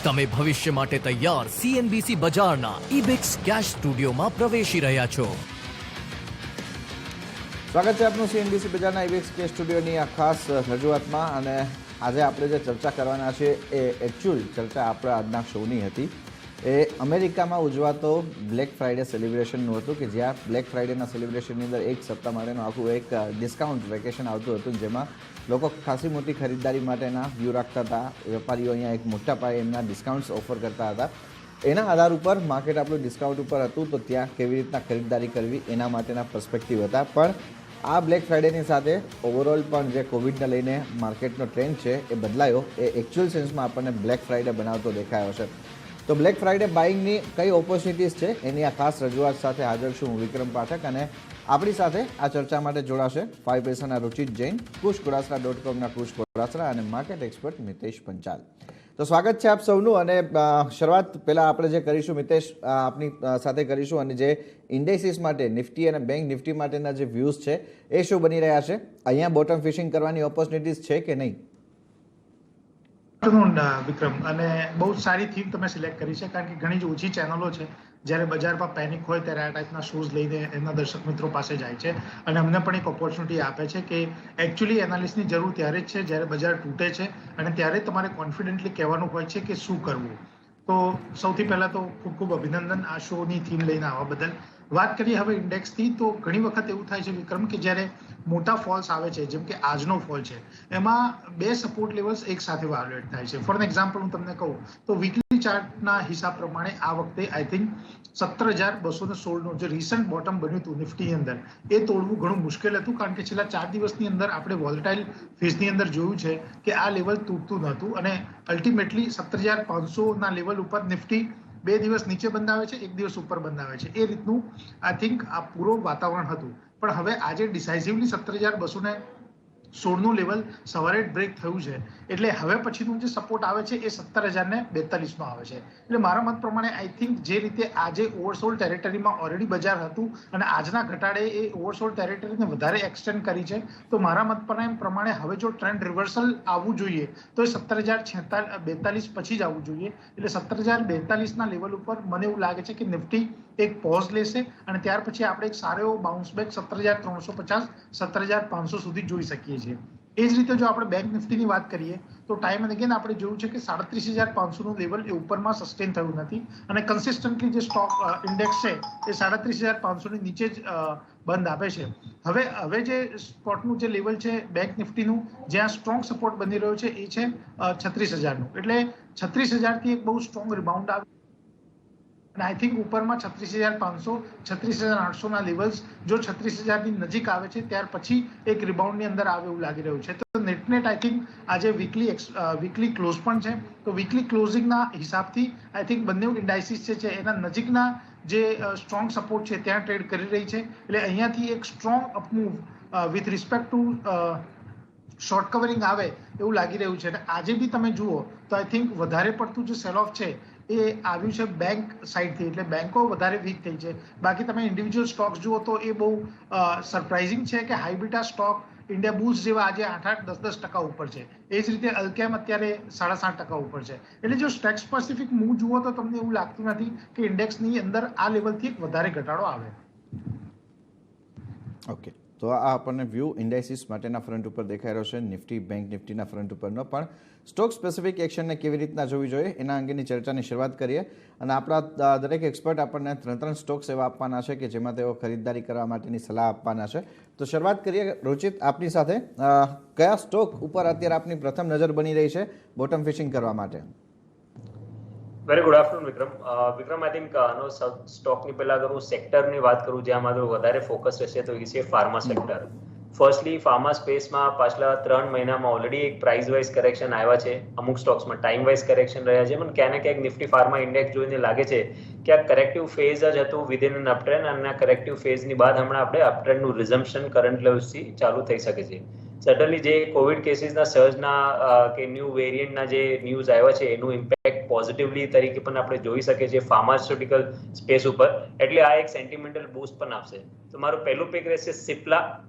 તમે ભવિષ્ય માટે તૈયાર CNBC બજારના ઇબિક્સ કેશ સ્ટુડિયોમાં પ્રવેશી રહ્યા છો. સ્વાગત છે આપનું CNBC બજારના ઇબિક્સ કેશ સ્ટુડિયોની આ ખાસ રજૂઆતમાં. અને આજે આપણે જે ચર્ચા કરવાના છે એ એકચ્યુઅલ ચર્ચા આપણા આજના શોની હતી. એ અમેરિકામાં ઉજવાતો બ્લેક ફ્રાઇડે સેલિબ્રેશનનું હતું, કે જ્યાં બ્લેક ફ્રાઇડેના સેલિબ્રેશનની અંદર એક સપ્તાહ માટેનું આખું એક ડિસ્કાઉન્ટ વેકેશન આવતું હતું, જેમાં લોકો ખાસી મોટી ખરીદદારી માટેના વ્યૂ રાખતા હતા. વેપારીઓ અહીંયા એક મોટા પાયે એમના ડિસ્કાઉન્ટ્સ ઓફર કરતા હતા. એના આધાર ઉપર માર્કેટ આપણું ડિસ્કાઉન્ટ ઉપર હતું, તો ત્યાં કેવી રીતના ખરીદદારી કરવી એના માટેના પર્સપેક્ટિવ હતા. પણ આ બ્લેક ફ્રાઇડેની સાથે ઓવરઓલ પણ જે કોવિડને લઈને માર્કેટનો ટ્રેન્ડ છે એ બદલાયો, એ એકચ્યુઅલ સેન્સમાં આપણને બ્લેક ફ્રાઇડે બનાવતો દેખાયો છે. તો બ્લેક ફ્રાઇડે બાઇંગની કઈ ઓપોર્ચ્યુનિટીઝ છે એની આ ખાસ રજૂઆત સાથે હાજર છું હું, વિક્રમ પાઠક. અને આપણી સાથે આ ચર્ચા માટે જોડાશે 5 પૈસાના રુચિત જૈન, kushkodasra.com ના કુશ કોડાસરા અને માર્કેટ એક્સપર્ટ મિતેશ પંચાલ. તો સ્વાગત છે આપ સૌનું. અને શરૂઆત પહેલાં આપણે જે કરીશું મિતેશ, આપની સાથે કરીશું, અને જે ઇન્ડેક્સિસ માટે નિફ્ટી અને બેંક નિફ્ટી માટેના જે વ્યૂઝ છે એ શું બની રહ્યા છે? અહીંયા બોટમ ફિશિંગ કરવાની ઓપોર્ચ્યુનિટીઝ છે કે નહીં? વિક્રમ, અને બહુ સારી થીમ તમે સિલેક્ટ કરી છે, કારણ કે ઘણી જ ઓછી ચેનલો છે જ્યારે બજારમાં પેનિક હોય ત્યારે આ ટાઈપના શોઝ લઈને એમના દર્શક મિત્રો પાસે જાય છે, અને અમને પણ એક ઓપોર્ચ્યુનિટી આપે છે કે એકચ્યુઅલી એનાલિસ્ટની જરૂર ત્યારે જ છે જ્યારે બજાર તૂટે છે, અને ત્યારે તમારે કોન્ફિડન્ટલી કહેવાનું હોય છે કે શું કરવું. તો સૌથી પહેલાં તો ખૂબ ખૂબ અભિનંદન આ શોની થીમ લઈને આવવા બદલ. વાત કરીએ હવે ઇન્ડેક્સથી, તો ઘણી વખત એવું થાય છે વિક્રમ કે જ્યારે મોટા ફોલ્સ આવે છે, જેમ કે આજનો ફોલ છે, એમાં બે સપોર્ટ લેવલ્સ એક સાથે વાયોલેટ થાય છે. ફોર એક્ઝામ્પલ હું તમને કહું તો વીકલી ચાર્ટના હિસાબ પ્રમાણે આ વખતે આઈ થિંક 17,216નું જે રિસન્ટ બોટમ બન્યું હતું નિફ્ટીની અંદર, એ તોડવું ઘણું મુશ્કેલ હતું, કારણ કે છેલ્લા 4 દિવસની અંદર આપણે વોલેટાઇલ ફેઝની અંદર જોયું છે કે આ લેવલ તૂટતું નહોતું, અને અલ્ટિમેટલી 17,500ના લેવલ ઉપર નિફ્ટી 2 દિવસ નીચે બંધાવે છે, 1 દિવસ ઉપર બંધાવે છે. એ રીતનું આઈ થિંક આ પૂરો વાતાવરણ હતું. પણ હવે આજે ડિસાઇસિવલી 17,216નું લેવલ સવારે બ્રેક થયું છે, એટલે હવે પછીનું જે સપોર્ટ આવે છે એ 17,042નો આવે છે. એટલે મારા મત પ્રમાણે આઈ થિંક જે રીતે આજે ઓવરસોલ્ડ ટેરેટરીમાં ઓલરેડી બજાર હતું અને આજના ઘટાડે એ ઓવરસોલ્ડ ટેરેટરીને વધારે એક્સટેન્ડ કરી છે, તો મારા મત પ્રમાણે હવે જો ટ્રેન્ડ રિવર્સલ આવવું જોઈએ તો એ 17,042 પછી જ આવવું જોઈએ. એટલે 17,042ના લેવલ ઉપર મને એવું લાગે છે કે નિફ્ટી એક પોઝ લેશે, અને ત્યાર પછી આપણે એક સારો એવો બાઉન્સ બેક 17,350 17,500 સુધી જોઈ શકીએ છીએ. એ જ રીતે જો આપણે બેંક નિફ્ટીની વાત કરીએ તો ટાઈમ એન્ડ અગેન આપણે જોયું છે કે 37,500નું લેવલ એ ઉપરમાં સસ્ટેન થયું નથી, અને કન્સિસ્ટન્ટલી જે સ્ટોક ઇન્ડેક્સ છે એ 37,500ની નીચે જ બંધ આપે છે. હવે જે સ્પોટનું જે લેવલ છે બેંક નિફ્ટીનું, જ્યાં સ્ટ્રોંગ સપોર્ટ બની રહ્યો છે એ છે 36,000નું. એટલે 36,000થી એક બહુ સ્ટ્રોંગ રિબાઉન્ડ આવે, અને આઈ થિંક ઉપરમાં 36,500 36,800ના લેવલ્સ જો 36,000ની નજીક આવે છે ત્યાર પછી એક રિબાઉન્ડની અંદર આવે એવું લાગી રહ્યું છે. તો નેટ આઈ થિંક આજે વીકલી ક્લોઝ પણ છે, તો વીકલી ક્લોઝિંગના હિસાબથી આઈ થિંક બંને ઇન્ડાઇસિસ છે એના નજીકના જે સ્ટ્રોંગ સપોર્ટ છે ત્યાં ટ્રેડ કરી રહી છે. એટલે અહીંયાથી એક strong upmove with respect to short covering આવે એવું લાગી રહ્યું છે. અને આજે બી તમે જુઓ તો આઈ થિંક વધારે પડતું જે સેલ ઓફ છે એ આવ્યું છે બેંક સાઈડથી, એટલે બેંકો વધારે વીક થઈ છે. બાકી તમે ઇન્ડિવિજ્યુઅલ સ્ટોક્સ જુઓ તો એ બહુ સરપ્રાઇઝિંગ છે કે હાઇબ્રિટા સ્ટોક ઇન્ડિયા બુલ્સ જેવા આજે 8-8 10% ઉપર છે. એ જ રીતે અલ્કેમ અત્યારે 7.5% ઉપર છે. એટલે જો સ્ટેક સ્પેસિફિક મૂવ જુઓ તો તમને એવું લાગતું નથી કે ઇન્ડેક્સની અંદર આ લેવલથી એક વધારે ઘટાડો આવે. ઓકે, તો આ આપણને વ્યૂ ઇન્ડાઇસિસ માટેના ફ્રન્ટ ઉપર દેખાઈ રહ્યો છે, નિફ્ટી બેંક નિફ્ટીના ફ્રન્ટ ઉપરનો. પણ સ્ટોક સ્પેસિફિક એક્શનને કેવી રીતના જોવી જોઈએ એના અંગેની ચર્ચાની શરૂઆત કરીએ. અને આપણા દરેક એક્સપર્ટ આપણને 3 સ્ટોક્સ એવા આપવાના છે કે જેમાં તેઓ ખરીદદારી કરવા માટેની સલાહ આપવાના છે. તો શરૂઆત કરીએ રુચિત આપની સાથે. કયા સ્ટોક ઉપર અત્યારે આપની પ્રથમ નજર બની રહી છે બોટમ ફિશિંગ કરવા માટે? Very good afternoon Vikram. I think આનો સ્ટોકની પહેલા અગર હું સેક્ટરની વાત કરું જ્યાં મારું વધારે ફોકસ રહેશે તો એ છે ફાર્મા સેક્ટર. ફર્સ્ટલી ફાર્મા સ્પેસમાં પાછલા 3 મહિનામાં ઓલરેડી એક પ્રાઇસ વાઇઝ કરેક્શન આવ્યા છે, અમુક સ્ટોક્સમાં ટાઈમ વાઇઝ કરેક્શન રહ્યા છે, પણ ક્યાંક ને ક્યાંક નિફ્ટી ફાર્મા ઇન્ડેક્સ જોઈને લાગે છે કે આ કરેક્ટિવ ફેઝ જ હતું વિધિન એન અપટ્રેન્ડ, અને આ કરેક્ટિવ ફેઝની બાદ હમણાં આપણે અપટ્રેન્ડનું રિઝમ્પશન કરંટ લેવલ્સથી ચાલુ થઈ શકે છે. સડનલી જે કોવિડ કેસીસના સર્જના કે ન્યૂ વેરિયન્ટના જે ન્યૂઝ આવ્યા છે એનું ઇમ્પેક્ટ પોઝિટિવલી તરીકે પણ આપણે જોઈ શકીએ છીએ ફાર્માસ્યુટિકલ સ્પેસ ઉપર, એટલે આ એક સેન્ટિમેન્ટલ બૂસ્ટ પણ આપશે. તો મારું પહેલું પિક રહેશે સિપ્લા,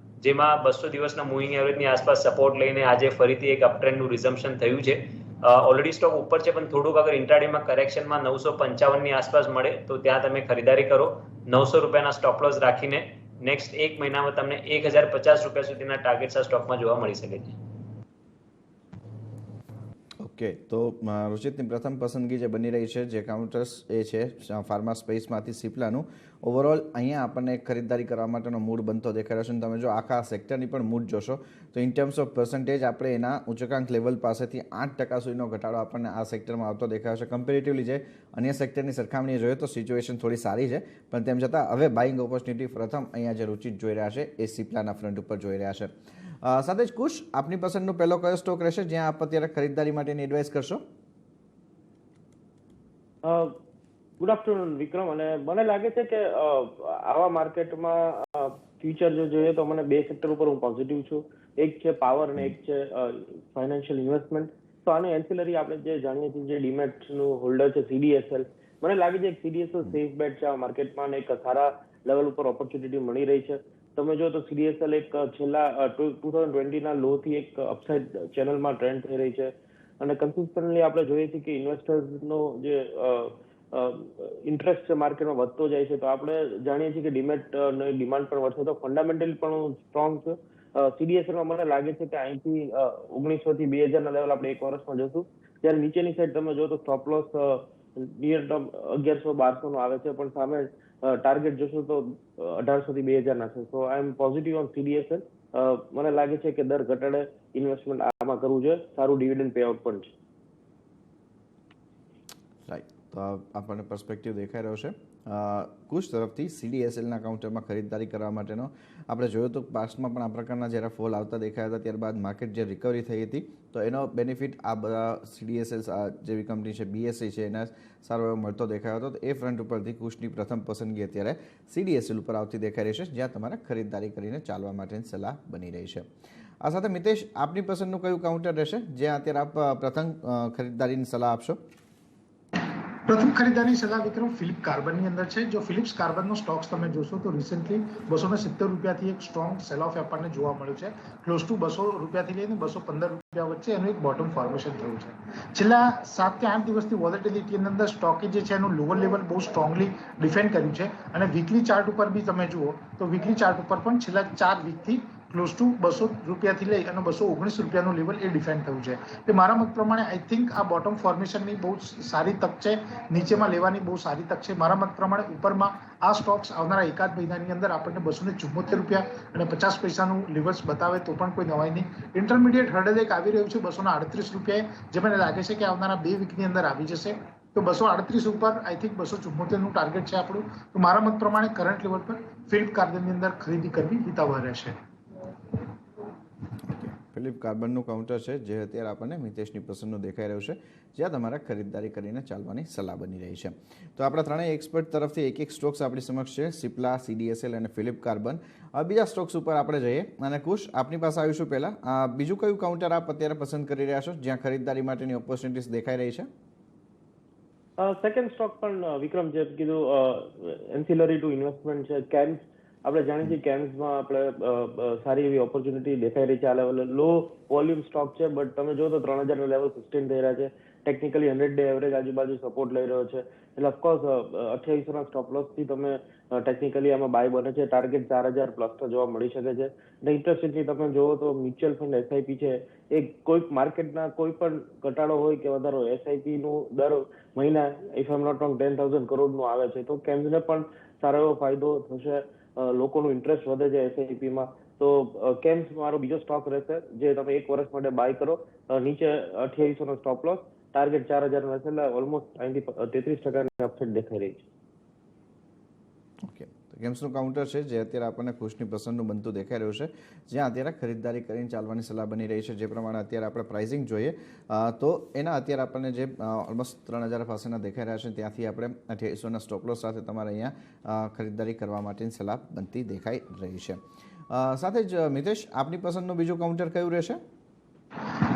જેમાં 200 દિવસના મૂવિંગ એવરેજની આસપાસ સપોર્ટ લઈને આજે ફરીથી એક અપટ્રેન્ડનું રિઝમ્પશન થયું છે. ઓલરેડી સ્ટોક ઉપર છે પણ થોડુંક અગર ઇન્ટ્રાડેમાં કરેક્શનમાં 955 ની આસપાસ મળે તો ત્યાં તમે ખરીદારી કરો. 900 રૂપિયાના સ્ટોપ લોસ રાખીને નેક્સ્ટ 1 મહિનામાં તમને 1050 રૂપિયા સુધીના ટાર્ગેટ્સ આ સ્ટોકમાં જોવા મળી શકે છે. ઓકે, તો રુચિતની પ્રથમ પસંદગી જે બની રહી છે જે કાઉન્ટર્સ એ છે ફાર્મા સ્પેસમાંથી સિપ્લાનું. ઓવરઓલ અહીંયા આપણને ખરીદારી કરવા માટેનો મૂડ બનતો દેખાઈ રહ્યો છે. તમે જો આખા સેક્ટરની પણ મૂડ જોશો તો ઇન ટર્મ્સ ઓફ પર્સન્ટેજ આપણે એના ઉચ્ચાંક લેવલ પાસેથી 8% સુધીનો ઘટાડો આપણને આ સેક્ટરમાં આવતો દેખાયો છે. કમ્પેરેટિવલી જે અન્ય સેક્ટરની સરખામણીએ જોઈએ તો સિચ્યુએશન થોડી સારી છે, પણ તેમ છતાં હવે બાઇંગ ઓપોર્ચ્યુનિટી પ્રથમ અહીંયા જે રુચિત જોઈ રહ્યા છે એ સિપ્લાના ફ્રન્ટ ઉપર જોઈ રહ્યા છે. સાથે જ કુશ, આપની પસંદનો પહેલો કયો સ્ટોક રહેશે જ્યાં આપ અત્યારે ખરીદારી માટેની એડવાઇસ કરશો? ગુડ આફ્ટરનૂન વિક્રમ. અને મને લાગે છે કે આવા માર્કેટમાં ફ્યુચર જો જોઈએ તો મને 2 સેક્ટર ઉપર હું પોઝિટિવ છું. એક છે પાવર અને એક છે ફાઇનાન્શિયલ ઇન્વેસ્ટમેન્ટ. તો આનું એન્સિલરી આપણે જે જાણીએ છીએ જે ડીમેટનું હોલ્ડર છે CDSL, મને લાગે છે કે CDSL સેફ બેટ છે આ માર્કેટમાં અને એક સારા લેવલ ઉપર ઓપોર્ચ્યુનિટી મળી રહી છે. તમે જો તો CDSL એક છેલ્લા 2020ના લો થી એક અપસાઇડ ચેનલમાં ટ્રેન્ડ થઈ રહી છે અને કન્સિસ્ટન્ટલી આપણે જોઈએ છીએ કે ઇન્વેસ્ટર્સનો જે ઇન્ટરેસ્ટ છે માર્કેટમાં વધતો જાય છે. તો આપણે જાણીએ છીએ કે ડિમાન્ડ પણ વધશે, તો ફંડામેન્ટલી પણ સ્ટ્રોંગ છે. CDSLમાં મને લાગે છે કે અહીંથી 1900 થી 2000ના લેવલ આપણે 1 વર્ષમાં જશું. જ્યારે નીચેની સાઈડ તમે જો તો સ્ટોપ લોસ નિયર ટર્મ 1100-1200 નો આવે છે, પણ સામે ટાર્ગેટ જોશું તો 1800 થી 2000 ના છે. સો આઈ એમ પોઝિટિવ ઓન CDSL. મને લાગે છે કે દર ઘટાડે ઇન્વેસ્ટમેન્ટ આમાં કરવું જોઈએ, સારું ડિવિડન્ડ પે આઉટ પણ છે. રાઈટ, તો આપણને પર્સપેક્ટિવ દેખાઈ રહ્યો છે. કુશ તરફથી CDSLના કાઉન્ટરમાં ખરીદારી કરવા માટેનો આપણે જોયું તો પાસ્ટમાં પણ આ પ્રકારના જ્યારે ફોલ આવતા દેખાયા હતા, ત્યારબાદ માર્કેટ જે રિકવરી થઈ હતી તો એનો બેનિફિટ આ બધા CDSL જેવી કંપની છે, BSE છે, એના સારો એવો મળતો દેખાયો હતો. તો એ ફ્રન્ટ ઉપરથી કુશની પ્રથમ પસંદગી અત્યારે CDSL ઉપર આવતી દેખાઈ રહી છે, જ્યાં તમારે ખરીદારી કરીને ચાલવા માટેની સલાહ બની રહી છે. આ સાથે મિતેશ, આપની પસંદનું કયું કાઉન્ટર રહેશે જ્યાં અત્યારે આપ પ્રથમ ખરીદારીની સલાહ આપશો? પ્રથમ ખરીદારી સલાહ વિક્રમ ફિલિપ કાર્બનની અંદર છે. જો ફિલિપ્સ કાર્બનનો સ્ટોક્સ તમે જોશો તો રિસેન્ટલી 270 રૂપિયાથી એક સ્ટ્રોંગ સેલ ઓફ આપણને જોવા મળ્યું છે. ક્લોઝ ટુ 200 રૂપિયાથી લઈને 215 રૂપિયા વચ્ચે એનું એક બોટમ ફોર્મેશન થયું છે. છેલ્લા 7 કે 8 દિવસથી વોલેટિલિટીની અંદર સ્ટોકે જે છે એનું લોઅર લેવલ બહુ સ્ટ્રોંગલી ડિફેન્ડ કર્યું છે અને વીકલી ચાર્ટ ઉપર બી તમે જુઓ તો વીકલી ચાર્ટ ઉપર પણ છેલ્લા 4 વીકથી ક્લોઝ ટુ 200 રૂપિયાથી લઈ અને 219 રૂપિયાનું લેવલ એ ડિફેન્ડ થયું છે. એ મારા મત પ્રમાણે આઈ થિંક આ બોટમ ફોર્મેશનની બહુ સારી તક છે, નીચેમાં લેવાની બહુ સારી તક છે. મારા મત પ્રમાણે ઉપરમાં આ સ્ટોક્સ આવનારા એકાદ મહિનાની અંદર આપણને 274 રૂપિયા અને 50 પૈસાનું લેવલ્સ બતાવે તો પણ કોઈ નવાઈ નહીં. ઇન્ટરમીડિયેટ હર્ડલ એક આવી રહ્યું છે 238 રૂપિયાએ, જે મને લાગે છે કે આવનારા 2 વીકની અંદર આવી જશે. તો 238 ઉપર આઈ થિંક 274નું ટાર્ગેટ છે આપણું. તો મારા મત પ્રમાણે કરંટ લેવલ પર ફિલિપ કાર્બનની અંદર ખરીદી કરવી હિતાવહ રહેશે. ફિલિપ કાર્બનનું કાઉન્ટર છે જે અત્યારે આપણને મિતેશની પસંદનું દેખાઈ રહ્યું છે, જ્યાં તમારે ખરીદારી કરીને ચાલવાની સલાહ બની રહી છે. તો આપણા ત્રણેય એક્સપર્ટ તરફથી એક સ્ટોક્સ આપણી સમક્ષ છે, સિપ્લા, CDSL અને ફિલિપ કાર્બન. બીજા સ્ટોક્સ ઉપર આપણે જઈએ અને કુશ, આપની પાસે આવીશું પહેલાં. બીજું કયું કાઉન્ટર આપ અત્યારે પસંદ કરી રહ્યા છો જ્યાં ખરીદારી માટેની ઓપોર્ચ્યુનિટીઝ દેખાઈ રહી છે? સેકન્ડ સ્ટોક પણ વિક્રમ જે કીધું એન્સિલરી ટુ ઇન્વેસ્ટમેન્ટ છે, કેમ્સ. આપણે જાણીએ છીએ કેમ્સમાં આપણે સારી એવી ઓપોર્ચ્યુનિટી દેખાઈ રહી છે. આ લેવલે લો વોલ્યુમ સ્ટોક છે, બટ તમે જો તો 3000 લેવલ સસ્ટેન થઈ રહ્યા છે. ટેકનિકલી 100 ડે એવરેજ આજુબાજુ સપોર્ટ લઈ રહ્યો છે. એટલે ઓફકોર્સ 2800ના સ્ટોપ લોસથી તમે ટેકનિકલી આમાં બાય બને છે. ટાર્ગેટ 4000 પ્લસ તો જોવા મળી શકે છે. અને ઇન્ટરેસ્ટિંગલી તમે જોવો તો મ્યુચ્યુઅલ ફંડ SIP છે, એ કોઈ માર્કેટના કોઈ પણ ઘટાડો હોય કે વધારો SIP નું દર મહિના if I am not wrong 10,000 કરોડનું આવે છે. તો કેમ્સને પણ સારો એવો ફાયદો થશે. લોકોનું ઇન્ટરેસ્ટ વધે છે SIPમાં. તો કેમ્સ મારો બીજો સ્ટોક રહેશે જે તમે 1 વર્ષ માટે બાય કરો. નીચે 2800નો સ્ટોપ લોસ, ટાર્ગેટ 4000 રહેશે. એટલે ઓલમોસ્ટ 33% અપસાઇડ દેખાઈ રહી છે. ઓકે, તો કેમ્સનું કાઉન્ટર છે જે અત્યારે આપણને ખુશની પસંદનું બનતું દેખાઈ રહ્યું છે, જ્યાં અત્યારે ખરીદારી કરીને ચાલવાની સલાહ બની રહી છે. જે પ્રમાણે અત્યારે આપણે પ્રાઇસિંગ જોઈએ તો એના અત્યારે આપણને જે ઓલમોસ્ટ 3000 પાસેના દેખાઈ રહ્યા છે, ત્યાંથી આપણે 2800ના સ્ટોપ લોસ સાથે તમારે અહીંયા ખરીદારી કરવા માટેની સલાહ બનતી દેખાઈ રહી છે. સાથે જ મિતેશ, આપની પસંદનું બીજું કાઉન્ટર કયું રહેશે?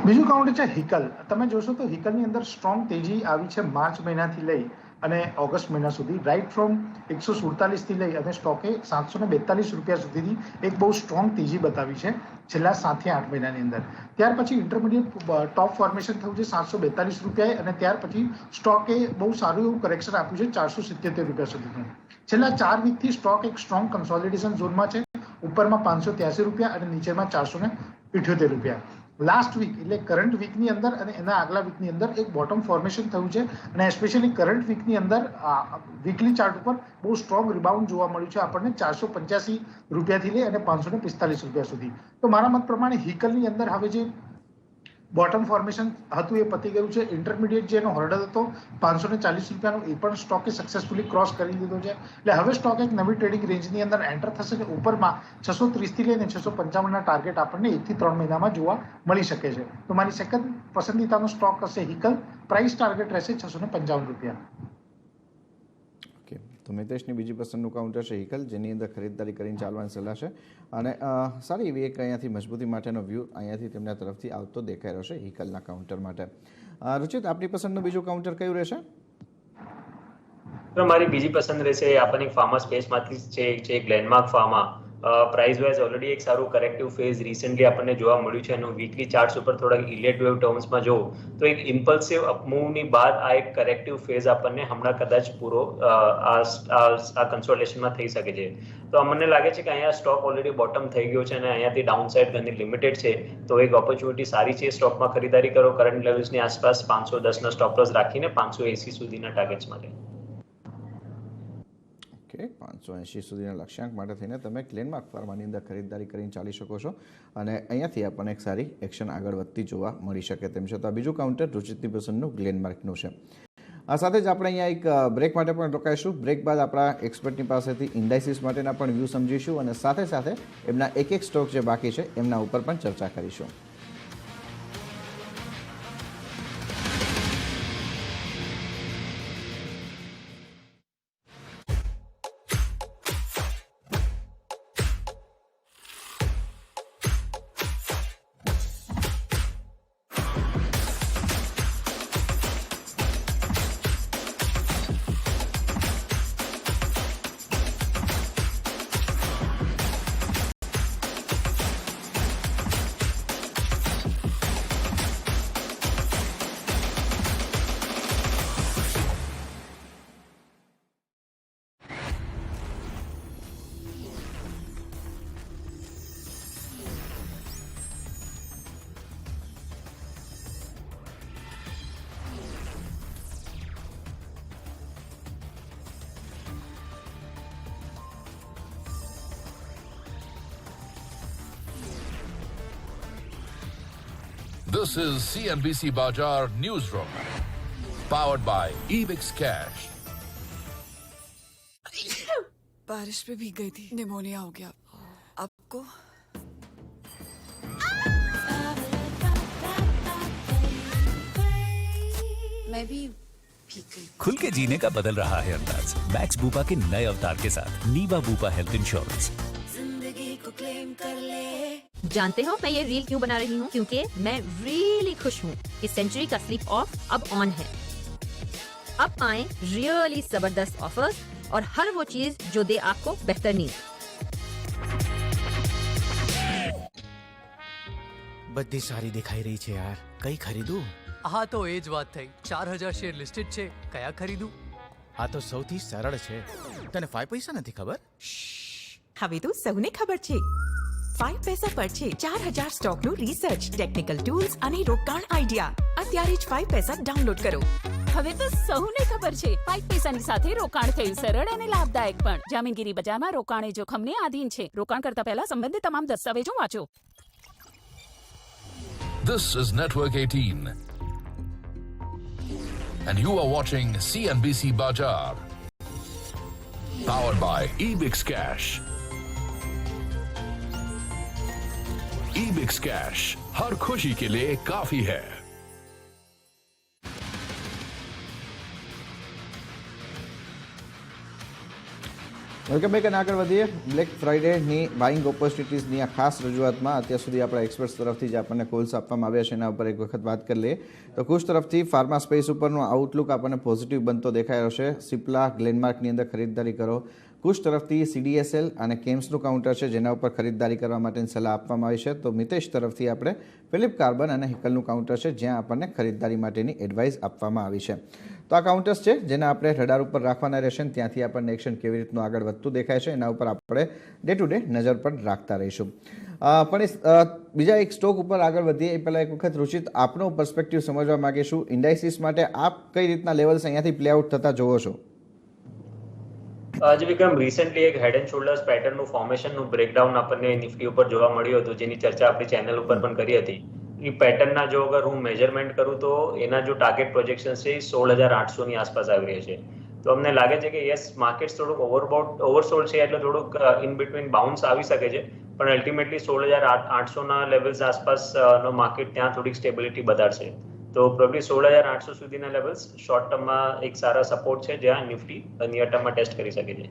બીજું કાઉન્ટર છે હિકલ. તમે જોશો તો હિકલની અંદર સ્ટ્રોંગ તેજી આવી છે માર્ચ મહિનાથી લઈ અને ઓગસ્ટ મહિના સુધી રાઈટ ફ્રોમ 147 થી લઈ અને સ્ટોકે 742 રૂપિયા સુધીની એક બહુ સ્ટ્રોંગ તેજી બતાવી છે છેલ્લા 7 થી 8 મહિનાની અંદર. ત્યાર પછી ઇન્ટરમીડિયેટ ટોપ ફોર્મેશન થયું છે 742 રૂપિયાએ અને ત્યાર પછી સ્ટોકે બહુ સારું એવું કરેક્શન આપ્યું છે 477 રૂપિયા સુધીનું. છેલ્લા 4 વીકથી સ્ટોક એક સ્ટ્રોંગ કન્સોલિડેશન ઝોનમાં છે, ઉપરમાં 583 રૂપિયા અને નીચેમાં 478 રૂપિયા. લાસ્ટ વીક એટલે કરંટ વીકની અંદર અને એના આગલા વીકની અંદર એક બોટમ ફોર્મેશન થયું છે અને એસ્પેશિયલી કરંટ વીકની અંદર વીકલી ચાર્ટ ઉપર બહુ સ્ટ્રોંગ રિબાઉન્ડ જોવા મળ્યું છે આપણને 485 રૂપિયાથી લઈ અને 545 રૂપિયા સુધી. તો મારા મત પ્રમાણે હિકલની અંદર હવે જે બોટમ ફોર્મેશન હતું એ પતી ગયું છે. ઇન્ટરમીડિયેટ જેનો હોર્ડર હતો 540 રૂપિયાનો એ પણ સ્ટોકે સક્સેસફુલી ક્રોસ કરી દીધો છે. એટલે હવે સ્ટોક એક નવી ટ્રેડિંગ રેન્જની અંદર એન્ટર થશે અને ઉપરમાં 630 થી લઈને 655 ટાર્ગેટ આપણને 1 થી 3 મહિનામાં જોવા મળી શકે છે. તો મારી સેકન્ડ પસંદીદાનો સ્ટોક હશે હિકલ. પ્રાઇસ ટાર્ગેટ રહેશે 655 રૂપિયા. ઓકે, તો મિતેશની બીજી પસંદનું કાઉન્ટર છે હિકલ, જેની અંદર ખરીદદારી કરીને ચાલવાની સલાહ છે અને સારી એવી એક અહીંયાથી મજબૂતી માટેનો વ્યૂ અહીંયાથી તેમના તરફથી આવતો દેખાઈ રહ્યો છે હિકલના કાઉન્ટર માટે. રુચિત, આપની પસંદનું બીજું કાઉન્ટર કયું રહેશે? મારી બીજી પસંદ રહેશે આપણને ફાર્મા સ્પેસમાંથી છે Glenmark pharma. Price wise already એક સારું કરેક્ટિવ ફેઝ રિસેન્ટલી આપણને જોવા મળ્યું છે એનું વીકલી ચાર્ટ્સ ઉપર થોડા ઇલેટિવ ટર્મ્સમાં જો તો એક ઇમ્પલ્સિવ અપમૂવની બાદ આ એક કરેક્ટિવ ફેઝ આપણને હમણાં કદાચ પૂરો આ કન્સોલિડેશનમાં થઈ શકે છે. તો મને લાગે છે કે અહીંયા સ્ટોક ઓલરેડી બોટમ થઈ ગયો છે અને અહીંયાથી ડાઉન સાઇડ ઘણી લિમિટેડ છે. તો એક ઓપોર્ચ્યુનિટી સારી છે સ્ટોકમાં ખરીદારી કરો કરંટ લેવલ્સની આસપાસ 510 સ્ટોપ લોસ રાખીને 580 સુધીના ટાર્ગેટ્સ માટે. ઓકે, 580 સુધીના લક્ષ્યાંક માટે થઈને તમે ગ્લેનમાર્ક ફાર્માની અંદર ખરીદદારી કરીને ચાલી શકો છો અને અહીંયાથી આપણને એક સારી એક્શન આગળ વધતી જોવા મળી શકે તેમ છે. તો આ બીજું કાઉન્ટર રુચિતની પસંદનું ગ્લેનમાર્કનું છે. આ સાથે જ આપણે અહીંયા એક બ્રેક માટે પણ રોકાઈશું. બ્રેક બાદ આપણા એક્સપર્ટની પાસેથી ઇન્ડાઇસિસ માટેના પણ વ્યૂ સમજીશું અને સાથે સાથે એમના એક સ્ટોક જે બાકી છે એમના ઉપર પણ ચર્ચા કરીશું. This is CNBC Bajar Newsroom, powered by Ebix Cash. बारिश में भीग गई थी, निमोनिया हो गया. आपको मैं भी भीग गई. खुल के जीने का बदल रहा है अंदाज मैक्स बूपा के नए अवतार के साथ नीवा बूपा हेल्थ इंश्योरेंस. जिंदगी को क्लेम कर ले. जानते हो मैं ये रील क्यों बना रही हूँ? क्योंकि मैं रियली खुश हूँ कि सेंचुरी का स्लीप ऑफ अब ऑन है. अब आए रियली जबरदस्त ऑफर्स और हर वो चीज जो दे आपको बेहतर नींद. બધી સારી દેખાઈ રહી છે યાર, કઈ ખરીદું? હા તો એ જ વાત થઈ. 4000 શેર લિસ્ટેડ છે, કયા ખરીદું? આ તો સૌથી સરળ છે. તને 5 પૈસા નથી ખબર? હવે તો સૌને ખબર છે. 5 પૈસા પર છે 4000 સ્ટોકનું રિસર્ચ, ટેકનિકલ ટૂલ્સ અને રોકાણ આઈડિયા. અત્યારે જ 5 પૈસા ડાઉનલોડ કરો. હવે તો સૌને ખબર છે 5 પૈસાની સાથે રોકાણ થયું સરળ અને લાભદાયક પણ. જામીનગીરી બજારમાં રોકાણ એ જોખમને આધીન છે. રોકાણ કરતા પહેલા સંબંધિત તમામ દસ્તાવેજો વાંચો. This is Network 18, and you are watching CNBC Bajar, powered by Ebix Cash. Ebix Cash, हर खुशी के लिए काफी है. વેલકમ બેક અને આગળ વધીએ. બ્લેક ફ્રાઇડેની બાઇંગ ઓપોર્ચ્યુનિટીઝની આ ખાસ રજૂઆતમાં અત્યાર સુધી આપણા એક્સપર્ટ્સ તરફથી જે આપણને કોલ્સ આપવામાં આવ્યા છે એના ઉપર એક વખત વાત કરી લઈએ તો કુશ તરફથી ફાર્મા સ્પેસ ઉપરનો આઉટલુક આપણને પોઝિટિવ બનતો દેખાયો છે. સિપ્લા ગ્લેનમાર્કની અંદર ખરીદદારી કરો. કુશ તરફથી CDSL અને કેમ્સનું કાઉન્ટર છે જેના ઉપર ખરીદદારી કરવા માટેની સલાહ આપવામાં આવી છે. તો મિતેશ તરફથી આપણે ફિલિપ કાર્બન અને હિકલનું કાઉન્ટર છે જ્યાં આપણને ખરીદદારી માટેની એડવાઇસ આપવામાં આવી છે. તો આ કાઉન્ટર્સ છે જેને આપણે રડાર ઉપર રાખવાના રહેશે અને ત્યાંથી આપણને એક્શન કેવી રીતનું આગળ વધતું દેખાય છે એના ઉપર આપણે ડે ટુ ડે નજર પણ રાખતા રહીશું. પણ બીજા એક સ્ટોક ઉપર આગળ વધીએ એ પહેલાં એક વખત રુચિત આપનો પર્સપેક્ટિવ સમજવા માંગીશું. ઇન્ડાઇસિસ માટે આપ કઈ રીતના લેવલ્સ અહીંયાથી પ્લે આઉટ થતા જોવો છો? જે વિક્રમ રિસેન્ટલી એક હેડ એન્ડ શોલ્ડર્સ પેટર્નનું ફોર્મેશનનું બ્રેકડાઉન આપણને નિફ્ટી ઉપર જોવા મળ્યું હતું જેની ચર્ચા આપણી ચેનલ ઉપર પણ કરી હતી. એ પેટર્નના જો અગર હું મેજરમેન્ટ કરું તો એના જો ટાર્ગેટ પ્રોજેક્શન છે 16,800 ની આસપાસ આવી રહ્યા છે. તો અમને લાગે છે કે યસ માર્કેટ થોડુંક ઓવરસોલ્ડ છે એટલે થોડુંક ઇન બિટવીન બાઉન્સ આવી શકે છે પણ અલ્ટિમેટલી 16,800 ના લેવલ્સ આસપાસ નો માર્કેટ ત્યાં થોડીક સ્ટેબિલિટી બતાડશે. તો પ્રોબેબલી 16,800 સુધીના લેવલ્સ શોર્ટ ટર્મમાં એક સારા સપોર્ટ છે જ્યાં નિફ્ટી નિયર ટર્મમાં ટેસ્ટ કરી શકે છે.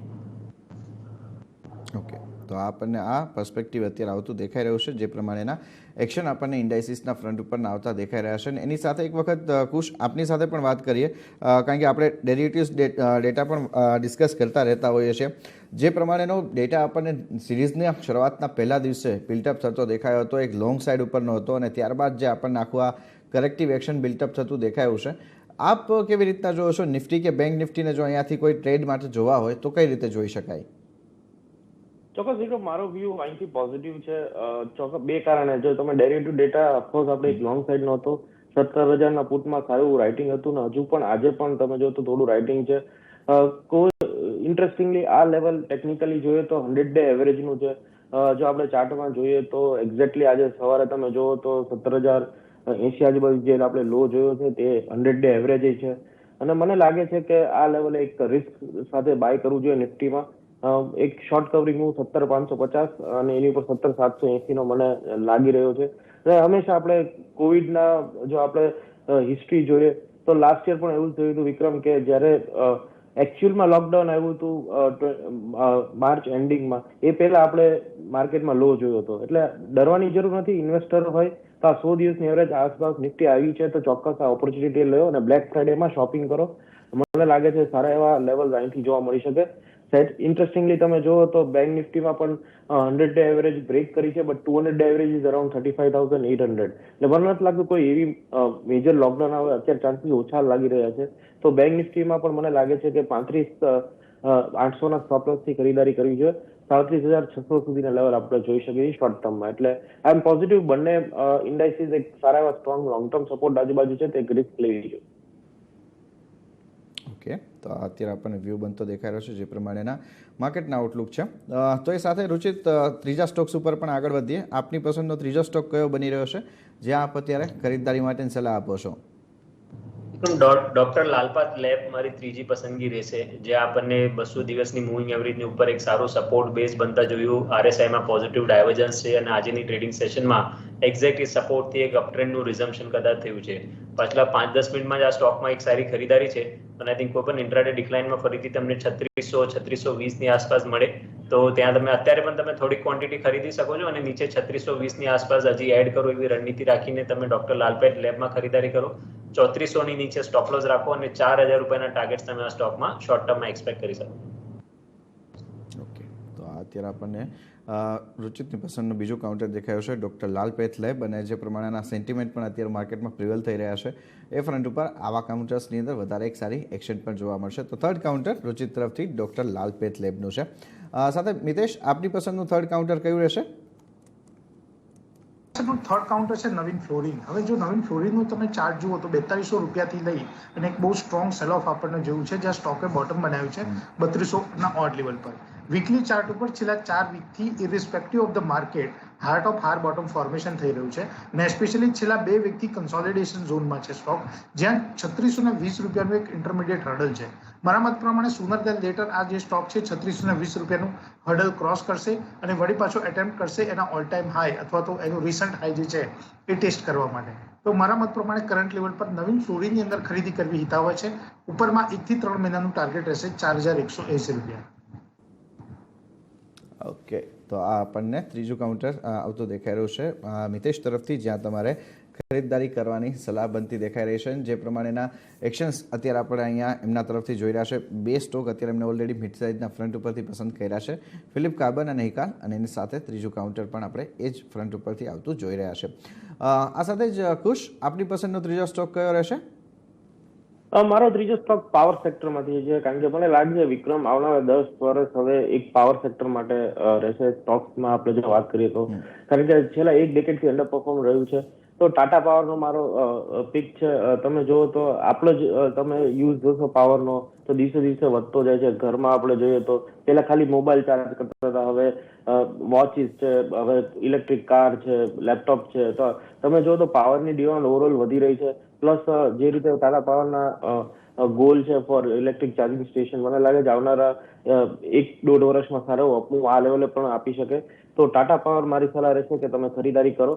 ઓકે, તો આપણને આ પર્સપેક્ટિવ અત્યારે આવતું દેખાઈ રહ્યું છે જે પ્રમાણેના એક્શન આપણને ઇન્ડાઇસિસના ફ્રન્ટ ઉપરના આવતા દેખાઈ રહ્યા છે. અને એની સાથે એક વખત કુશ આપની સાથે પણ વાત કરીએ કારણ કે આપણે ડેરિવેટિવ્સ ડેટા પણ ડિસ્કસ કરતા રહેતા હોઈએ છીએ. જે પ્રમાણેનો ડેટા આપણને સિરીઝના શરૂઆતના પહેલા દિવસે બિલ્ટઅપ થતો દેખાયો હતો એક લોંગ સાઇડ ઉપરનો હતો અને ત્યારબાદ જે આપણને આખું આ કરેક્ટિવ એક્શન બિલ્ટઅપ થતું દેખાયું છે. આપ કેવી રીતના જોવો છો નિફ્ટી કે બેંક નિફ્ટીને જો અહીંયાથી કોઈ ટ્રેડ માટે જોવા હોય તો કઈ રીતે જોઈ શકાય? ચોક્કસ વિક્રમ, મારો વ્યૂ અહીંથી પોઝિટિવ છે. ચોક્કસ બે કારણે. જો તમે ડેરિવેટિવ ડેટા ઓફકોર્સ આપણે એક લોંગ સાઇડ નો હતો 17,000 ના પુટમાં સારું રાઇટિંગ હતું ને હજુ પણ આજે પણ તમે જો તો થોડું રાઇટિંગ છે. કોઈ ઇન્ટરેસ્ટિંગલી આ લેવલ ટેકનિકલી જોઈએ તો 100 ડે એવરેજ નું છે. જો આપણે ચાર્ટમાં જોઈએ તો એક્ઝેક્ટલી આજે સવારે તમે જોવો તો 17,080 આજુબાજુ જે આપણે લો જોયો છે તે 100 ડે એવરેજ છે. અને મને લાગે છે કે આ લેવલે એક રિસ્ક સાથે બાય કરવું જોઈએ નિફ્ટીમાં. એક શોર્ટ કવરિંગ હું 17,550 અને એની ઉપર 17,780 નો મને લાગી રહ્યો છે. હંમેશા આપણે કોવિડના જો આપણે હિસ્ટ્રી જોઈએ તો લાસ્ટ યર પણ એવું થયું હતું વિક્રમ કે જ્યારે એકચ્યુઅલમાં લોકડાઉન આવ્યું હતું માર્ચ એન્ડિંગમાં એ પહેલા આપણે માર્કેટમાં લો જોયો હતો. એટલે ડરવાની જરૂર નથી. ઇન્વેસ્ટર હોય તો આ 100 દિવસની એવરેજ આસપાસ નિફ્ટી આવી છે તો ચોક્કસ આ ઓપોર્ચ્યુનિટી લો અને બ્લેક ફ્રાઇડેમાં શોપિંગ કરો. મને લાગે છે સારા એવા લેવલ અહીંથી જોવા મળી શકે. ઇન્ટરેસ્ટિંગલી તમે જુઓ તો બેંક નિફ્ટીમાં પણ 100 ડે એવરેજ બ્રેક કરી છે but 200 day average is around 35,800. એટલે મને નથી લાગતું કોઈ એવી મેજર લોકડાઉન આવે. અત્યારે ચાન્સીસ ઓછા લાગી રહ્યા છે. તો બેંક નિફ્ટીમાં પણ મને લાગે છે કે 35,800 ના સ્ટોપ લોસ થી ખરીદારી કરવી જોઈએ. 37,600 સુધીના લેવલ આપણે જોઈ શકીએ શોર્ટ ટર્મમાં. એટલે આઈ એમ પોઝિટિવ. બંને ઇન્ડાઇસીસ એક સારા એવા સ્ટ્રોંગ લોંગ ટર્મ સપોર્ટ આજુબાજુ છે તે એક રિસ્ક લેવી જોઈએ. ઓકે, તો અત્યારે આપણને વ્યૂ બનતો દેખાઈ રહ્યો છે જે પ્રમાણેના માર્કેટના આઉટલુક છે. તો એ સાથે રુચિત ત્રીજા સ્ટોક્સ ઉપર પણ આગળ વધીએ. આપની પસંદનો ત્રીજો સ્ટોક કયો બની રહ્યો છે જ્યાં આપ અત્યારે ખરીદદારી માટેની સલાહ આપો છો? ડોક્ટર લાલપાથ લેબ મારી ત્રીજી પસંદગી રહેશે જે આપણને 200 દિવસની મૂવિંગ એવરેજની ઉપર એક સારું સપોર્ટ બેઝ બનતા જોયું. RSIમાં પોઝિટિવ ડાયવર્જન્સ છે અને આજની ટ્રેડિંગ સેશનમાં એક્ઝેક્ટલી સપોર્ટથી એક અપટ્રેન્ડનું રિઝમ્પશન કદાચ થયું છે. પાછલા 5-10 મિનિટમાં જ આ સ્ટોકમાં એક સારી ખરીદારી છે અને આઈ થિંક કોઈ પણ ઇન્ટ્રાડે ડિક્લાઇનમાં ફરીથી તમને 3600-3620 ની આસપાસ મળે તો ત્યાં તમે અત્યારે પણ તમે થોડી ક્વોન્ટિટી ખરીદી શકો છો અને નીચે 3620 ની આસપાસ હજી એડ કરો એવી રણનીતિ રાખીને તમે ડોક્ટર લાલપાથ લેબમાં ખરીદારી કરો. 3400 ની નીચે સ્ટોપ લોસ રાખો અને 4,000 રૂપિયાના ટાર્ગેટ્સ તમે આ સ્ટોકમાં શોર્ટ ટર્મમાં એક્સપેક્ટ કરી શકો. ઓકે, તો અત્યારે આપણને રુચિતની પસંદનું બીજું કાઉન્ટર દેખાયું છે ડોક્ટર લાલપાથ લેબ અને જે પ્રમાણેના સેન્ટિમેન્ટ પણ અત્યારે માર્કેટમાં પ્રિવેલ થઈ રહ્યા છે એ ફ્રન્ટ ઉપર આવા કાઉન્ટર્સની અંદર વધારે એક સારી એક્શન પણ જોવા મળશે. તો થર્ડ કાઉન્ટર રુચિત તરફથી ડોક્ટર લાલપાથ લેબનું છે. સાથે મિતેશ, આપની પસંદનું થર્ડ કાઉન્ટર કયું રહેશે? થર્ડ કાઉન્ટર છે નવીન ફ્લોરિન. હવે જો નવીન ફ્લોરિનનું તમે ચાર્ટ જુઓ તો 4200 રૂપિયાથી લઈ અને એક બહુ સ્ટ્રોંગ સેલ ઓફ આપણને જોયું છે જ્યાં સ્ટોકે બોટમ બનાવ્યું છે 3200 ના ઓડ લેવલ પર. વીકલી ચાર્ટ ઉપર છેલ્લા 4 વીકથી irrespective of the market heart of હાર બોટમ ફોર્મેશન થઈ રહ્યું છે અને સ્પેશિયલી છેલ્લા 2 વીકથી કન્સોલિડેશન ઝોનમાં છે સ્ટોક જ્યાં 3620 રૂપિયાનું એક ઇન્ટરમીડિયેટ હર્ડલ છે. મારા મત પ્રમાણે સુનર દેન લેટર આ જે સ્ટોક છે 3620 રૂપિયાનું હર્ડલ ક્રોસ કરશે અને વળી પાછો એટેમ્પ્ટ કરશે એના ઓલ ટાઈમ હાઈ અથવા તો એનું રિસન્ટ હાઈ જે છે એ ટેસ્ટ કરવા માટે. તો મારા મત પ્રમાણે કરંટ લેવલ પર નવીન ફ્લોરિનની અંદર ખરીદી કરવી હિતાવહ છે. ઉપરમાં 1 થી 3 મહિનાનું ટાર્ગેટ રહેશે 4,180 રૂપિયા. ઓકે, તો આ આપણને ત્રીજું કાઉન્ટર આવતું દેખાઈ રહ્યું છે મિતેશ તરફથી, જ્યાં તમારે ખરીદદારી કરવાની સલાહ બનતી દેખાઈ રહી છે. જે પ્રમાણેના એક્શન્સ અત્યારે આપણે અહીંયા એમના તરફથી જોઈ રહ્યા છે. 2 સ્ટોક અત્યારે એમને ઓલરેડી મિડ સાઇઝના ફ્રન્ટ ઉપરથી પસંદ કર્યા છે, ફિલિપ કાર્બન અને હિકાલ, અને એની સાથે ત્રીજું કાઉન્ટર પણ આપણે એ જ ફ્રન્ટ ઉપરથી આવતું જોઈ રહ્યા છે. આ સાથે જ ખુશ, આપની પસંદનો ત્રીજો સ્ટોક કયો રહેશે? મારો ત્રીજો સ્ટોક પાવર સેક્ટરમાંથી છે, કારણ કે મને લાગે છે વિક્રમ આવનારા 10 વર્ષ હવે એક પાવર સેક્ટર માટે રહેશે સ્ટોક્સમાં આપણે જો વાત કરીએ તો, કારણ કે છેલ્લા 1 ડેકેડથી અંડર પરફોર્મ રહ્યું છે. તો ટાટા પાવરનો મારો પિક છે. તમે જુઓ તો આપણો જ તમે યુઝ જોશો પાવરનો તો દિવસે દિવસે વધતો જાય છે. ઘરમાં આપણે જોઈએ તો પેલા ખાલી મોબાઈલ ચાર્જ કરતા હતા, હવે વોચિસ છે, હવે ઇલેક્ટ્રિક કાર છે, લેપટોપ છે. તો તમે જુઓ તો પાવરની ડિમાન્ડ ઓવરઓલ વધી રહી છે. પ્લસ જે રીતે ટાટા પાવરના ગોલ છે ફોર ઇલેક્ટ્રિક ચાર્જિંગ સ્ટેશન, મને લાગે છે આવનારા 1-1.5 વર્ષમાં સારો અપમૂવ આ લેવલે પણ આપી શકે. તો ટાટા પાવર મારી સલાહ રહેશે કે તમે ખરીદારી કરો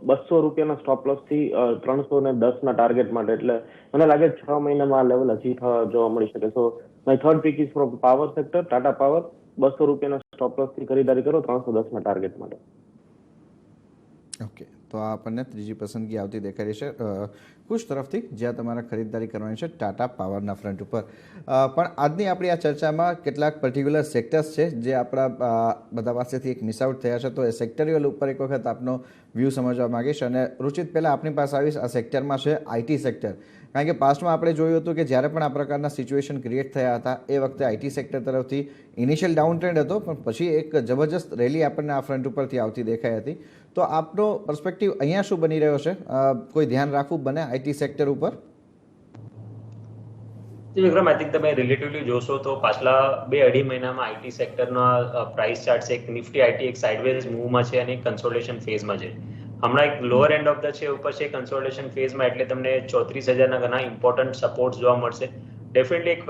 200 રૂપિયાના સ્ટોપ લોસ થી 310 ના ટાર્ગેટ માટે. એટલે મને લાગે 6 મહિનામાં આ લેવલ અચીવ જોવા મળી શકે. So my third pick is from power sector, Tata power. 200 રૂપિયાના સ્ટોપ લોસ થી ખરીદારી કરો 310 ના ટાર્ગેટ માટે. ઓકે, તો આ આપણને ત્રીજી પસંદગી આવતી દેખાઈ રહી છે ખુશ તરફથી, જ્યાં તમારે ખરીદદારી કરવાની છે ટાટા પાવરના ફ્રન્ટ ઉપર. પણ આજની આપણી આ ચર્ચામાં કેટલાક પર્ટિક્યુલર સેક્ટર્સ છે જે આપણા બધા પાસેથી એક મિસ આઉટ થયા છે. તો એ સેક્ટરિયલ ઉપર એક વખત આપનો વ્યૂ સમજવા માંગીશ. અને રુચિત, પહેલાં આપણી પાસે આવીશ આ સેક્ટરમાં છે આઈટી સેક્ટર. કારણ કે પાસ્ટમાં આપણે જોયું હતું કે જ્યારે પણ આ પ્રકારના સિચ્યુએશન ક્રિએટ થયા હતા એ વખતે આઈટી સેક્ટર તરફથી ઇનિશિયલ ડાઉન ટ્રેન્ડ હતો, પણ પછી એક જબરજસ્ત રેલી આપણને આ ફ્રન્ટ ઉપરથી આવતી દેખાઈ હતી. તો આપનો પર્સપેક્ટિવ અહીંયા શું બની રહ્યો છે? કોઈ ધ્યાન રાખવું બને આઈટી સેક્ટર ઉપર? વિક્રમ, આઈ થિંક તમે રિલેટિવલી જોશો તો પાછલા 2-2.5 મહિનામાં આઈટી સેક્ટરના પ્રાઇસ ચાર્ટ એક નિફ્ટી આઈટી એક સાઇડવેઝ મૂવમાં છે અને એક કન્સોલિડેશન ફેઝમાં છે. હમણાં એક લોઅર એન્ડ ઓફ ધ છે ઉપર છે કન્સોલિડેશન ફેઝમાં, એટલે તમને 34,000ના ઘણા ઇમ્પોર્ટન્ટ સપોર્ટ જોવા મળશે. ડેફિનેટલી એક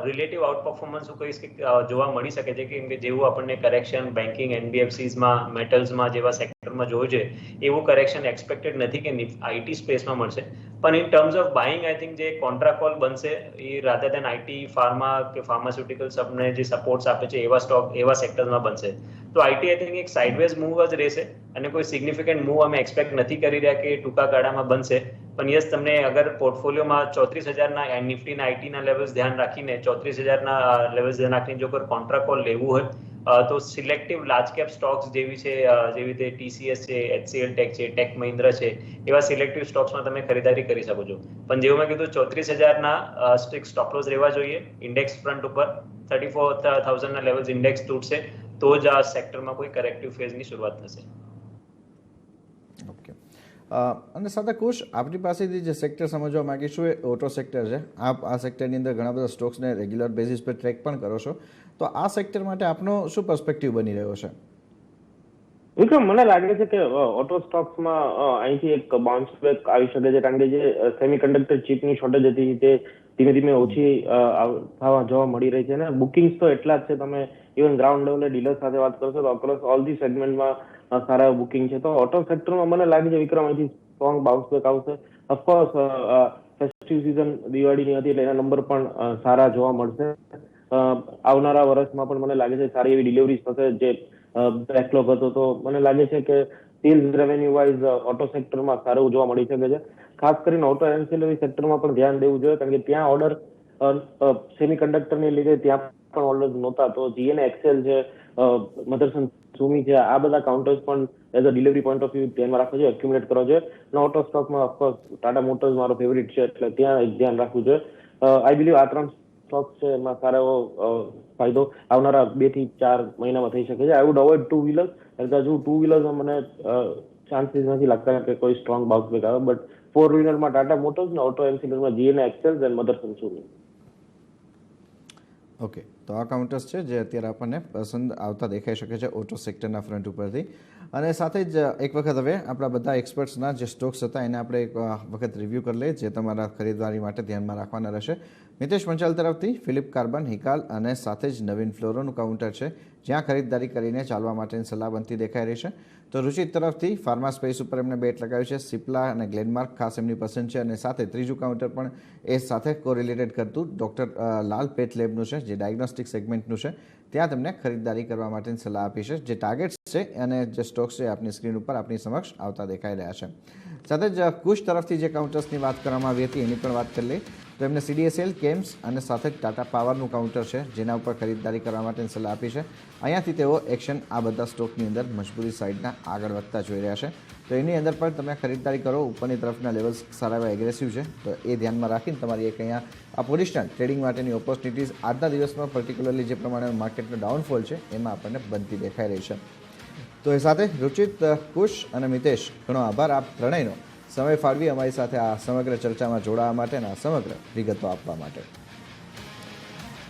રિલેટિવ આઉટ પરફોર્મન્સ હું કહીશ કે જોવા મળી શકે છે, કેમ કે જેવું આપણને કરેક્શન બેન્કિંગ, એનબીએફસીઝમાં, મેટલ્સમાં જેવા સેક્ટરમાં જોયું છે એવું કરેક્શન એક્સપેક્ટેડ નથી કે આઈટી સ્પેસમાં મળશે. પણ in terms of buying I think જે કોન્ટ્રા કોલ બનશે એ રાધર દેન આઈટી, ફાર્મા કે ફાર્માસ્યુટિકલ સબને જે સપોર્ટ્સ આપે છે એવા સ્ટોક એવા સેક્ટરમાં બનશે. તો આઈટી આઈ થિંક એક સાઇડવેઝ મૂવ જ રહેશે અને કોઈ સિગ્નિફિકન્ટ મૂવ અમે એક્સપેક્ટ નથી કરી રહ્યા કે ટૂંકા ગાળામાં બનશે. પણ યસ, તમને અગર પોર્ટફોલિયોમાં 34,000ના નિફ્ટીના આઈટીના લેવલ્સ ધ્યાન રાખીને 34,000ના લેવલ્સ ધ્યાન રાખીને જો કોઈ કોન્ટ્રા કોલ લેવું હોય તો સિલેક્ટિવ લાર્જ કેપ સ્ટોક્સ જેવી રીતે TCS છે, HCL ટેક છે, ટેક મહિન્દ્રા છે, એવા સિલેક્ટિવ સ્ટોક્સમાં તમે ખરીદારી કરી શકો છો. પણ જેવું મેં કીધું 34,000ના સ્ટ્રિક્ટ સ્ટોપ લોસ રહેવા જોઈએ. ઇન્ડેક્સ ફ્રન્ટ ઉપર 34,000ના લેવલ્સ ઇન્ડેક્સ તૂટશે તો જ આ સેક્ટરમાં કોઈ કરેક્ટિવ ફેઝની શરૂઆત થશે. ઓકે, અને સાથે કુશ, આપણી પાસેથી જે સેક્ટર સમજવા માંગીશું એ ઓટો સેક્ટર છે. આપ આ સેક્ટરની અંદર ઘણા બધા સ્ટોક્સને રેગ્યુલર બેઝિસ પર ટ્રેક પણ કરો છો, તો આ સેક્ટર માટે આપનો શું પર્સપેક્ટિવ બની રહ્યો છે? વિક્રમ, મને લાગે છે કે ઓટો સ્ટોક્સમાં અહીંથી એક બાઉન્સ બેક આવી શકે છે, કારણ કે જે સેમિકન્ડક્ટર ચીપની શોર્ટેજ હતી તે ધીમે ધીમે ઓછી થવા જોવા મળી રહી છે. અને બુકિંગ્સ તો એટલા જ છે, તમે ઇવન ગ્રાઉન્ડ લેવલે ડીલર સાથે વાત કરશો તો અક્રોસ ઓલ ધી સેગમેન્ટમાં સારા બુકિંગ છે. તો ઓટો સેક્ટરમાં મને લાગે છે વિક્રમ અહીંથી સ્ટ્રોંગ બાઉન્સ બેક આવશે. ઓફકોર્સ ફેસ્ટિવ સિઝન દિવાળીની હતી એટલે એના નંબર પણ સારા જોવા મળશે. આવનારા વર્ષમાં પણ મને લાગે છે સારી એવી ડિલિવરીઝ થશે. જે બેકલોગ હતો તો મને લાગે છે કે સેલ્સ રેવન્યુ વાઇઝ ઓટો સેક્ટરમાં સારું જોવા મળી શકે છે. ખાસ કરીને ઓટો એન્સિલરી સેક્ટરમાં પણ ધ્યાન દેવું જોઈએ, કારણ કે ત્યાં ઓર્ડર સેમિકન્ડક્ટરને લીધે ત્યાં પણ ઓર્ડર નહોતા. તો GNXL છે, મધરસન સુમી છે, આ બધા કાઉન્ટર્સ પણ as a delivery point of view ધ્યાનમાં રાખવું જોઈએ, એક્યુમ્યુલેટ કરવો જોઈએ. અને ઓટો સ્ટોકમાં ઓફકોર્સ ટાટા મોટર્સ મારો ફેવરિટ છે એટલે ત્યાં એક ધ્યાન રાખવું જોઈએ. આઈ બિલીવ આ 3 સ્ટોક છે એમાં સારો એવો ફાયદો આવનારા 2 થી 4 મહિનામાં થઈ શકે છે. આઈ વુડ અવોઇડ 2 વ્હીલર્સ, કારણ કે હજુ 2 વ્હીલર્સમાં મને ચાન્સીસ નથી લાગતા કે કોઈ સ્ટ્રોંગ બાઉન્સ બેક આવે. બટ 4 વ્હીલરમાં ટાટા મોટર્સ ને ઓટો એન્સિલરમાં GNXL and Motherson Sumi. Okay, તો આ કાઉન્ટર્સ છે જે અત્યારે આપણને પસંદ આવતા દેખાઈ શકે છે ઓટો સેક્ટરના ફ્રન્ટ ઉપરથી. અને સાથે જ એક વખત હવે આપણા બધા એક્સપર્ટ્સના જે સ્ટોક્સ હતા એને આપણે એક વખત રિવ્યૂ કરી લઈએ, જે તમારા ખરીદદારી માટે ધ્યાનમાં રાખવાના રહેશે. મિતેશ પંચાલ તરફથી ફિલિપ કાર્બન, હિકાલ અને સાથે જ નવીન ફ્લોરોનું કાઉન્ટર છે, જ્યાં ખરીદદારી કરીને ચાલવા માટેની સલાહ બનતી દેખાઈ રહી છે. તો રુચિત તરફથી ફાર્મા સ્પેસ ઉપર એમને બેટ લગાવ્યું છે. સિપ્લા અને ગ્લેનમાર્ક ખાસ એમની પસંદ છે. અને સાથે ત્રીજું કાઉન્ટર પણ એ સાથે કોરિલેટેડ કરતું ડૉક્ટર લાલ પેથ લેબનું છે, જે ડાયગ્નોસ્ટિક ડોમેસ્ટિક સેગમેન્ટનું છે ત્યાં તમને ખરીદદારી કરવા માટેની સલાહ આપી છે. જે ટાર્ગેટ્સ છે અને જે સ્ટોક્સ છે આપની સ્ક્રીન ઉપર આપની સમક્ષ આવતા દેખાઈ રહ્યા છે. સાથે જ કુશ તરફથી જે કાઉન્ટર્સની વાત કરવામાં આવી હતી એની પણ વાત કરી લઈએ તો એમને CDSL, કેમ્સ અને સાથે જ ટાટા પાવરનું કાઉન્ટર છે જેના ઉપર ખરીદદારી કરવા માટેની સલાહ આપી છે. અહીંયાથી તેઓ એક્શન આ બધા સ્ટોકની અંદર મજબૂતી સાઈડના આગળ વધતા જોઈ રહ્યા છે. તો એની અંદર પણ તમે ખરીદદારી કરો. ઉપરની તરફના લેવલ્સ સારા એવા એગ્રેસિવ છે, તો એ ધ્યાનમાં રાખીને તમારી એક અહીંયા આ પોઝિશન ટ્રેડિંગ માટેની ઓપોર્ચ્યુનિટીઝ આજના દિવસમાં પર્ટિક્યુલરલી જે પ્રમાણે માર્કેટનો ડાઉનફોલ છે એમાં આપણને બનતી દેખાઈ રહી છે. તો એ સાથે રુચિત, કુશ અને મિતેશ, ઘણો આભાર આપ ત્રણેયનો સમય ફાળવી અમારી સાથે આ સમગ્ર ચર્ચામાં જોડાવા માટે અને આ સમગ્ર વિગતો આપવા માટે.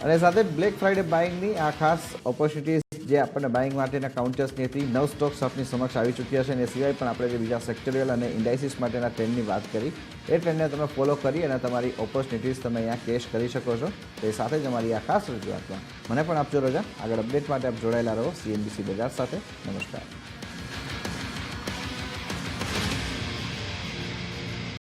અને સાથે બ્લેક ફ્રાઇડે બાઇંગની આ ખાસ ઓપોર્ચ્યુનિટીઝ જે આપણને બાઇંગ માટેના કાઉન્ટર્સની હતી 9 સ્ટોક્સ આપની સમક્ષ આવી ચૂક્યા છે અને એ સિવાય પણ આપણે જે બીજા સેક્ટરિયલ અને ઇન્ડાઇસિસ માટેના ટ્રેન્ડની વાત કરી એ ટ્રેન્ડને તમે ફોલો કરી અને તમારી ઓપોર્ચ્યુનિટીઝ તમે અહીંયા કેશ કરી શકો છો. તો એ સાથે જ અમારી આ ખાસ રજૂઆતમાં મને પણ આપજો રજા. આગળ અપડેટ માટે આપ જોડાયેલા રહો CNBC બજાર સાથે. નમસ્કાર.